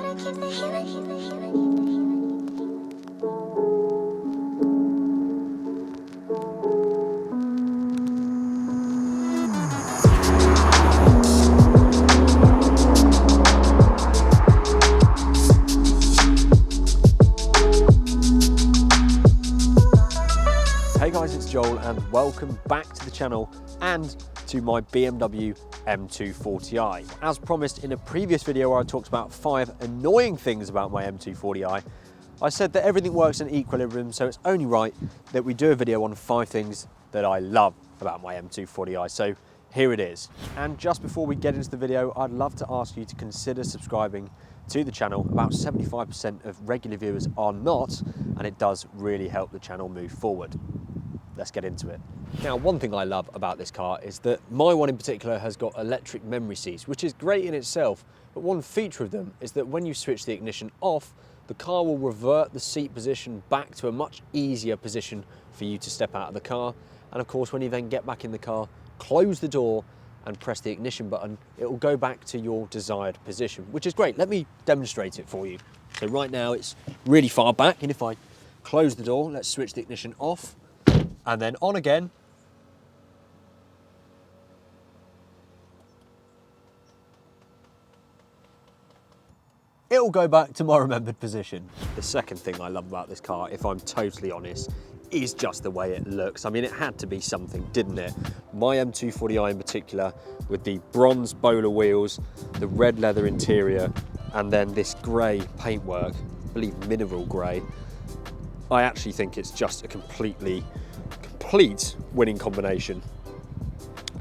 Hey guys, it's Joel and welcome back to the channel and to my BMW M240i. As promised in a previous video where I talked about 5 annoying things about my M240i, I said that everything works in equilibrium, so it's only right that we do a video on 5 things that I love about my M240i. So here it is. And just before we get into the video, I'd love to ask you to consider subscribing to the channel. About 75% of regular viewers are not, and it does really help the channel move forward. Let's get into it. Now, one thing I love about this car is that my one in particular has got electric memory seats, which is great in itself, but one feature of them is that when you switch the ignition off, the car will revert the seat position back to a much easier position for you to step out of the car. And of course, when you then get back in the car, close the door and press the ignition button, it will go back to your desired position, which is great. Let me demonstrate it for you. So right now it's really far back, and if I close the door, let's switch the ignition off and then on again. It'll go back to my remembered position. The second thing I love about this car, if I'm totally honest, is just the way it looks. I mean, it had to be something, didn't it? My M240i in particular, with the bronze bowler wheels, the red leather interior, and then this grey paintwork, I believe mineral grey, I actually think it's just a complete winning combination.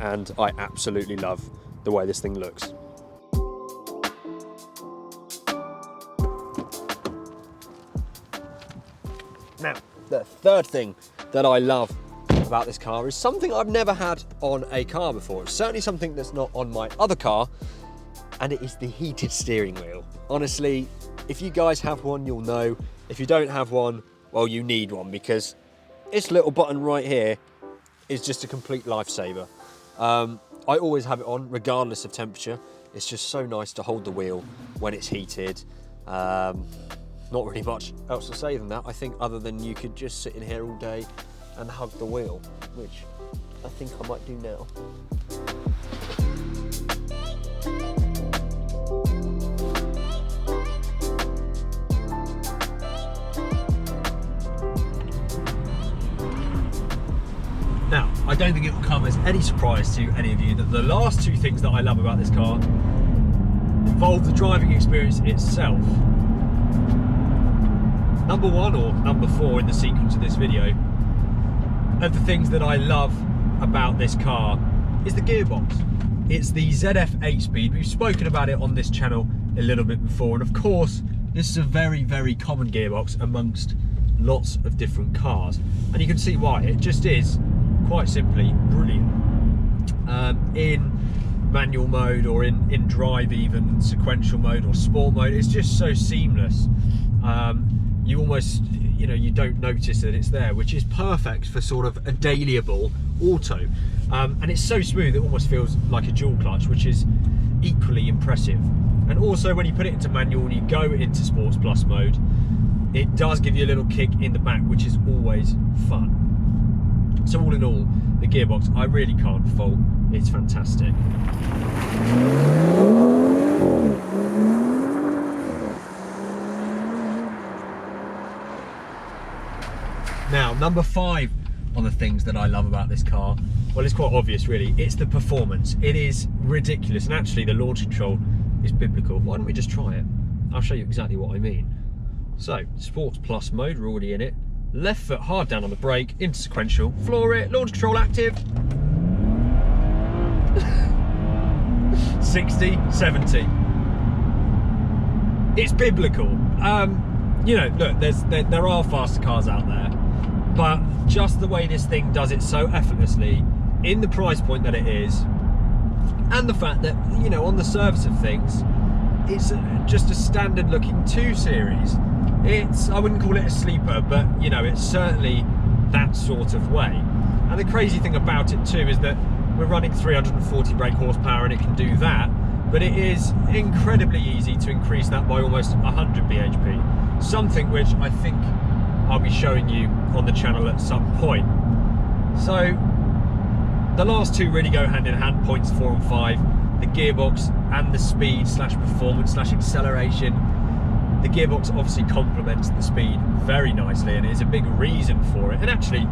And I absolutely love the way this thing looks. Now, the third thing that I love about this car is something I've never had on a car before. It's certainly something that's not on my other car, and it is the heated steering wheel. Honestly, if you guys have one, you'll know. If you don't have one, well, you need one, because this little button right here is just a complete lifesaver. I always have it on, regardless of temperature. It's just so nice to hold the wheel when it's heated. Not really much else to say than that, I think, other than you could just sit in here all day and hug the wheel, which I think I might do now. Now, I don't think it will come as any surprise to any of you that the last 2 things that I love about this car involve the driving experience itself. Number 1 or number 4 in the sequence of this video of the things that I love about this car is the gearbox. It's the ZF 8-speed. We've spoken about it on this channel a little bit before, and of course this is a very, very common gearbox amongst lots of different cars, and you can see why. It just is quite simply brilliant. In manual mode, or in drive, even sequential mode or sport mode, it's just so seamless. You almost, you don't notice that it's there, which is perfect for sort of a dailyable auto. And it's so smooth, it almost feels like a dual clutch, which is equally impressive. And also when you put it into manual and you go into Sports Plus mode, it does give you a little kick in the back, which is always fun. So all in all, the gearbox, I really can't fault. It's fantastic. Now, number 5 on the things that I love about this car, well, it's quite obvious really. It's the performance. It is ridiculous, and actually the launch control is biblical. Why don't we just try it? I'll show you exactly what I mean. So, Sports Plus mode, we're already in it. Left foot hard down on the brake, into sequential, floor it, launch control active. 60, 70. It's biblical. Look, there are faster cars out there, but just the way this thing does it so effortlessly, in the price point that it is, and the fact that, on the surface of things, it's just a standard looking 2 Series. I wouldn't call it a sleeper, but it's certainly that sort of way. And the crazy thing about it too is that we're running 340 brake horsepower and it can do that, but it is incredibly easy to increase that by almost 100 bhp, something which I think I'll be showing you on the channel at some point. So the last two really go hand in hand, points 4 and 5, the gearbox and the speed slash performance slash acceleration. The gearbox obviously complements the speed very nicely and is a big reason for it, and actually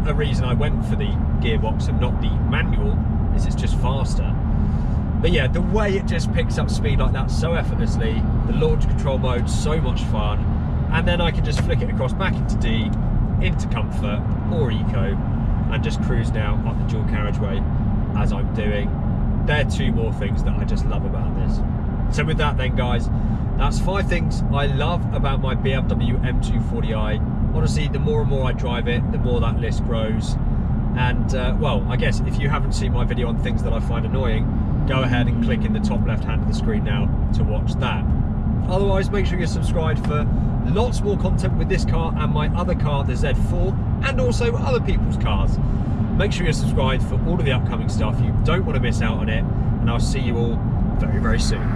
a reason I went for the gearbox and not the manual is it's just faster. But yeah, the way it just picks up speed like that so effortlessly, the launch control mode, so much fun, and then I can just flick it across back into D, into comfort or eco, and just cruise now up the dual carriageway as I'm doing. They're two more things that I just love about this. So with that then guys, that's 5 things I love about my BMW M240i. Honestly, the more and more I drive it, the more that list grows. And well, I guess if you haven't seen my video on things that I find annoying, go ahead and click in the top left hand of the screen now to watch that. Otherwise, make sure you're subscribed for lots more content with this car and my other car, the Z4, and also other people's cars. Make sure you're subscribed for all of the upcoming stuff. You don't want to miss out on it, and I'll see you all very, very soon.